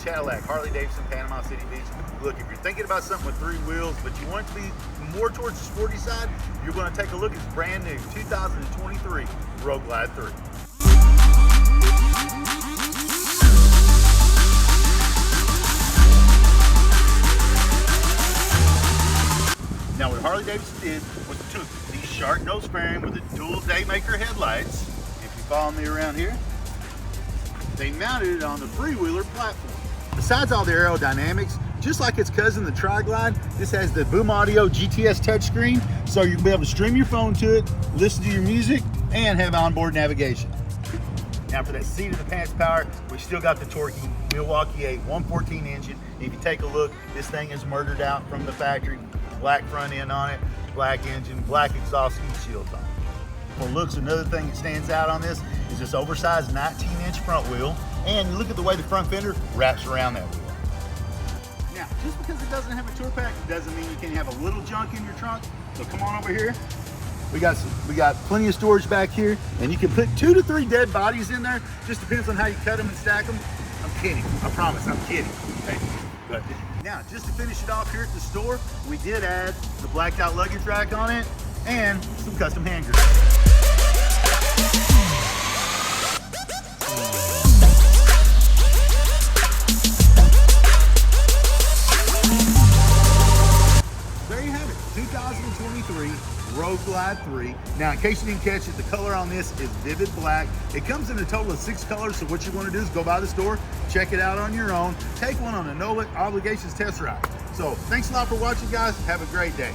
Cadillac, Harley-Davidson, Panama City Beach. Look, if you're thinking about something with 3 wheels, but you want it to be more towards the sporty side, you're going to take a look at this brand new 2023 Road Glide 3. Now what Harley-Davidson did was took the sharknose fairing with the dual daymaker headlights. If you follow me around here, they mounted it on the freewheeler platform. Besides all the aerodynamics, just like its cousin, the Tri-Glide, this has the Boom Audio GTS touchscreen, so you'll be able to stream your phone to it, listen to your music, and have onboard navigation. Now for that seat of the pants power, we still got the torquey Milwaukee 8 114 engine. If you take a look, this thing is murdered out from the factory. Black front end on it, black engine, black exhaust heat shields on it. For looks, another thing that stands out on this is this oversized 19-inch front wheel, and look at the way the front fender wraps around that wheel. Now, just because it doesn't have a tour pack doesn't mean you can't have a little junk in your trunk. So come on over here. We got plenty of storage back here, and you can put 2 to 3 dead bodies in there. Just depends on how you cut them and stack them. I'm kidding. I promise, I'm kidding. Okay. But now, just to finish it off here at the store, we did add the blacked out luggage rack on it and some custom hangers. There you have it, 2023 Road Glide 3. Now, in case you didn't catch it, the color on this is vivid black. It comes in a total of 6 colors, so what you want to do is go by the store, check it out on your own, take one on a no obligations test ride. So, thanks a lot for watching, guys. Have a great day.